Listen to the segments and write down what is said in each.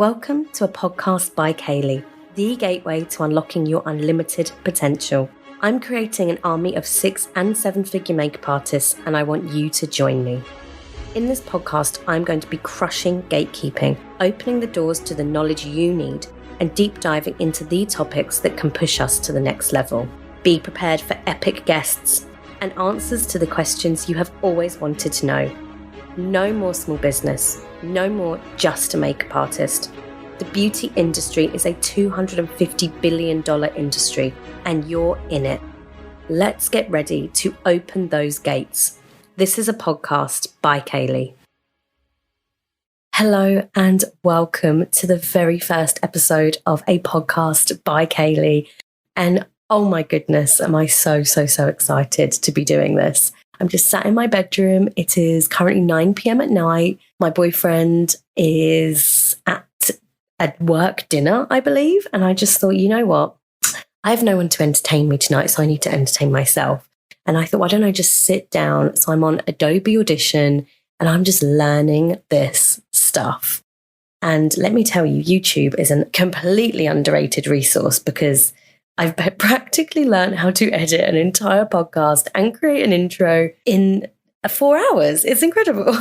Welcome to a podcast by Kayleigh, the gateway to unlocking your unlimited potential. I'm creating an army of 6- and 7-figure makeup artists, and I want you to join me. In this podcast, I'm going to be crushing gatekeeping, opening the doors to the knowledge you need, and deep diving into the topics that can push us to the next level. Be prepared for epic guests and answers to the questions you have always wanted to know. No more small business, no more just a makeup artist. The beauty industry is a $250 billion industry, and you're in it. Let's get ready to open those gates. This is a podcast by Kayleigh. Hello and welcome to the very first episode of a podcast by Kayleigh. And oh my goodness, am I so excited to be doing this. I'm just sat in my bedroom. It is currently 9 p.m. at night. My boyfriend is at a work dinner, I believe. And I just thought, you know what? I have no one to entertain me tonight, so I need to entertain myself. And I thought, why don't I just sit down? So I'm on Adobe Audition and I'm just learning this stuff. And let me tell you, YouTube is a completely underrated resource because I've practically learned how to edit an entire podcast and create an intro in 4 hours. It's incredible.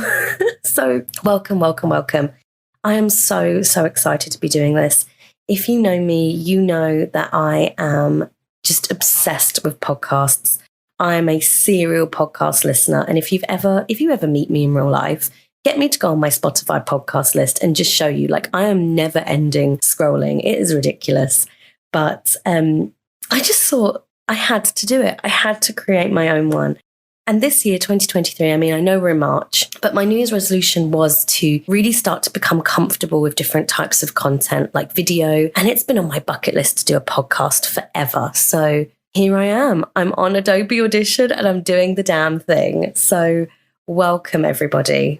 So welcome. I am so excited to be doing this. If you know me, you know that I am just obsessed with podcasts. I am a serial podcast listener. And if you ever meet me in real life, get me to go on my Spotify podcast list and just show you, like, I am never ending scrolling. It is ridiculous. But I just thought I had to do it. I had to create my own one. And this year, 2023, I know we're in March, but my New Year's resolution was to really start to become comfortable with different types of content like video. And it's been on my bucket list to do a podcast forever. So here I am. I'm on Adobe Audition and I'm doing the damn thing. So welcome, everybody.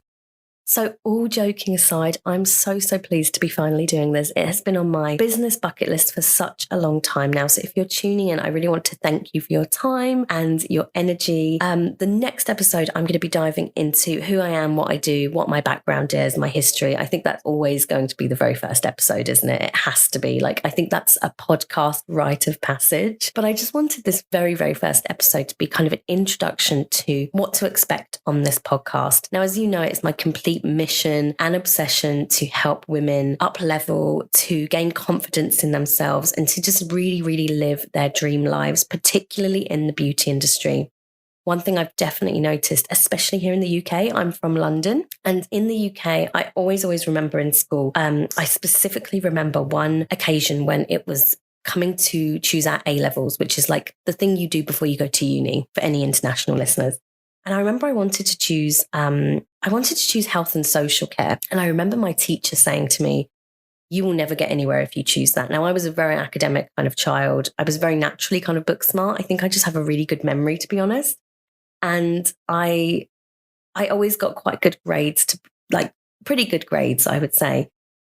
So all joking aside, I'm so pleased to be finally doing this. It has been on my business bucket list for such a long time now. So if you're tuning in, I really want to thank you for your time and your energy. The next episode, I'm going to be diving into who I am, what I do, what my background is, my history. I think that's always going to be the very first episode, isn't it? It has to be. Like, I think that's a podcast rite of passage. But I just wanted this very first episode to be kind of an introduction to what to expect on this podcast. Now, as you know, it's my complete mission and obsession to help women up level, to gain confidence in themselves, and to just really live their dream lives, particularly in the beauty industry. One thing I've definitely noticed, especially here in the UK, I'm from London, and in the UK, I always remember in school, I specifically remember one occasion when it was coming to choose our A-levels, which is like the thing you do before you go to uni for any international listeners. And I remember I wanted to choose health and social care. And I remember my teacher saying to me, you will never get anywhere if you choose that. Now, I was a very academic kind of child. I was very naturally kind of book smart. I think I just have a really good memory, to be honest. And I always got quite good grades, pretty good grades, I would say.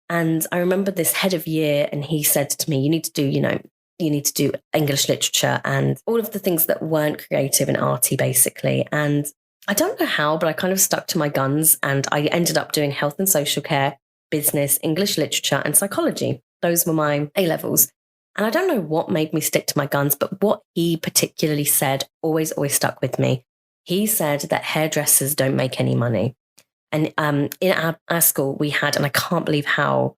And I remember this head of year, and he said to me, you need to do English literature and all of the things that weren't creative and arty, basically. And I don't know how, but I kind of stuck to my guns and I ended up doing health and social care, business, English literature, and psychology. Those were my A-levels. And I don't know what made me stick to my guns, but what he particularly said always stuck with me. He said that hairdressers don't make any money. And in our school, we had, and I can't believe how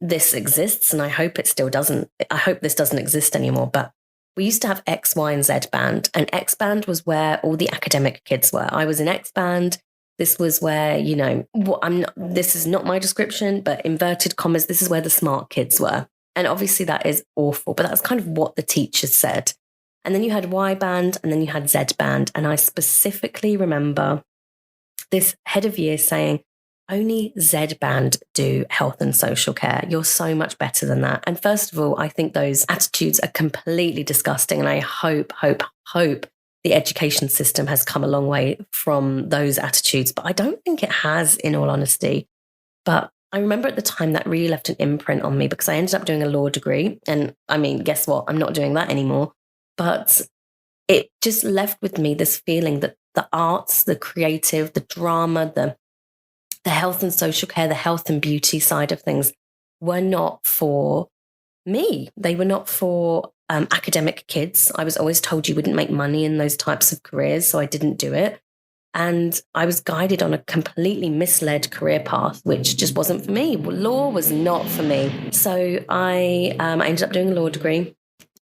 this exists, and I hope it still doesn't. I hope this doesn't exist anymore. But we used to have X, Y, and Z band, and X band was where all the academic kids were. I was in X band. This was where, this is not my description, but inverted commas, this is where the smart kids were. And obviously that is awful, but that's kind of what the teachers said. And then you had Y band, and then you had Z band. And I specifically remember this head of year saying, only Z band do health and social care. You're so much better than that. And first of all, I think those attitudes are completely disgusting. And I hope the education system has come a long way from those attitudes. But I don't think it has, in all honesty. But I remember at the time that really left an imprint on me because I ended up doing a law degree. And guess what? I'm not doing that anymore. But it just left with me this feeling that the arts, the creative, the drama, the the health and social care, the health and beauty side of things were not for me. They were not for academic kids. I was always told you wouldn't make money in those types of careers, so I didn't do it. And I was guided on a completely misled career path, which just wasn't for me. Law was not for me. So I ended up doing a law degree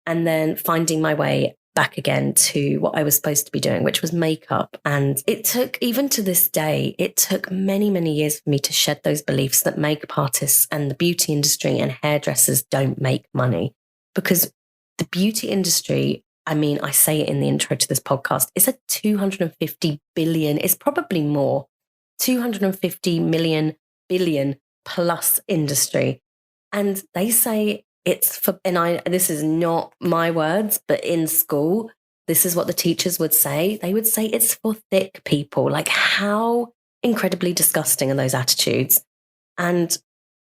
and then finding my way back again to what I was supposed to be doing, which was makeup. And it took, even to this day, it took many, many years for me to shed those beliefs that makeup artists and the beauty industry and hairdressers don't make money. Because the beauty industry, I mean, I say it in the intro to this podcast, it's a 250 billion, it's probably more, 250 million billion plus industry. And they say it's for, this is not my words, but in school, this is what the teachers would say. They would say it's for thick people. Like, how incredibly disgusting are those attitudes? And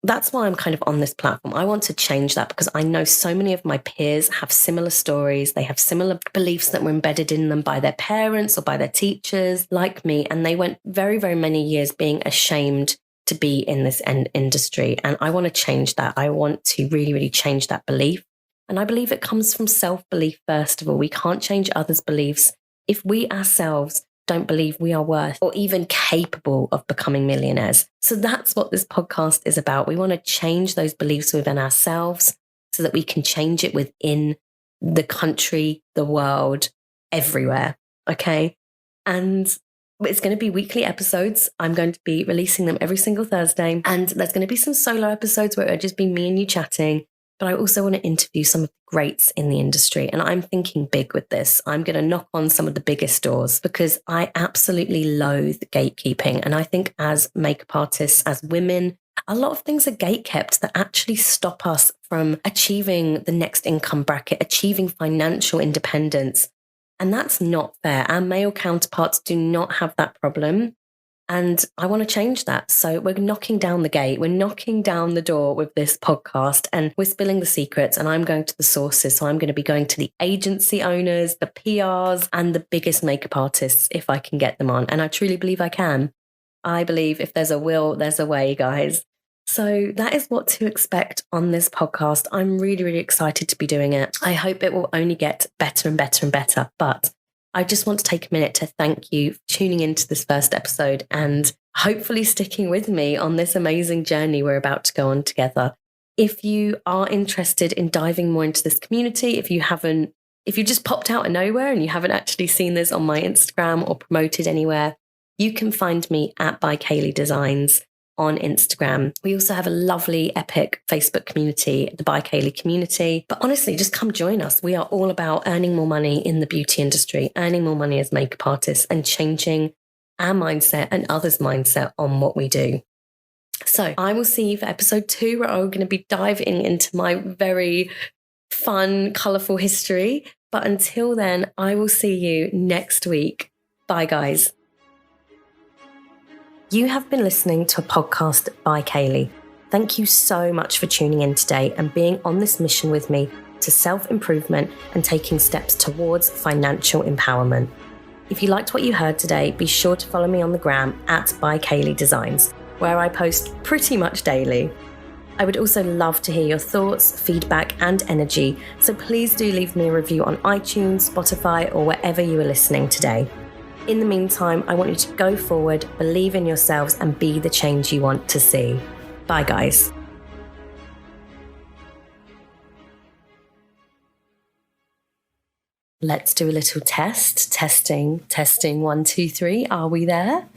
that's why I'm kind of on this platform. I want to change that because I know so many of my peers have similar stories. They have similar beliefs that were embedded in them by their parents or by their teachers, like me. And they went very, very many years being ashamed to be in this industry. And I want to change that. I want to really, really change that belief. And I believe it comes from self-belief, first of all. We can't change others' beliefs if we ourselves don't believe we are worth or even capable of becoming millionaires. So that's what this podcast is about. We want to change those beliefs within ourselves so that we can change it within the country, the world, everywhere. Okay. And it's going to be weekly episodes. I'm going to be releasing them every single Thursday. And there's going to be some solo episodes where it'll just be me and you chatting. But I also want to interview some of the greats in the industry. And I'm thinking big with this. I'm going to knock on some of the biggest doors because I absolutely loathe gatekeeping. And I think as makeup artists, as women, a lot of things are gatekept that actually stop us from achieving the next income bracket, achieving financial independence. And that's not fair. Our male counterparts do not have that problem. And I want to change that. So we're knocking down the gate. We're knocking down the door with this podcast and we're spilling the secrets. And I'm going to the sources. So I'm going to be going to the agency owners, the PRs, and the biggest makeup artists if I can get them on. And I truly believe I can. I believe if there's a will, there's a way, guys. So that is what to expect on this podcast. I'm really, really excited to be doing it. I hope it will only get better and better and better. But I just want to take a minute to thank you for tuning into this first episode and hopefully sticking with me on this amazing journey we're about to go on together. If you are interested in diving more into this community, if you just popped out of nowhere and you haven't actually seen this on my Instagram or promoted anywhere, you can find me at by Kayleigh Designs on Instagram. We also have a lovely, epic Facebook community, the By Kayleigh community. But honestly, just come join us. We are all about earning more money in the beauty industry, earning more money as makeup artists and changing our mindset and others' mindset on what we do. So I will see you for episode 2, where I'm going to be diving into my very fun, colourful history. But until then, I will see you next week. Bye, guys. You have been listening to a podcast by Kayleigh. Thank you so much for tuning in today and being on this mission with me to self-improvement and taking steps towards financial empowerment. If you liked what you heard today, be sure to follow me on the gram at by Kayleigh Designs, where I post pretty much daily. I would also love to hear your thoughts, feedback, and energy, so please do leave me a review on iTunes, Spotify, or wherever you are listening today. In the meantime, I want you to go forward, believe in yourselves, and be the change you want to see. Bye, guys. Let's do a little test. Testing. 1, 2, 3. Are we there?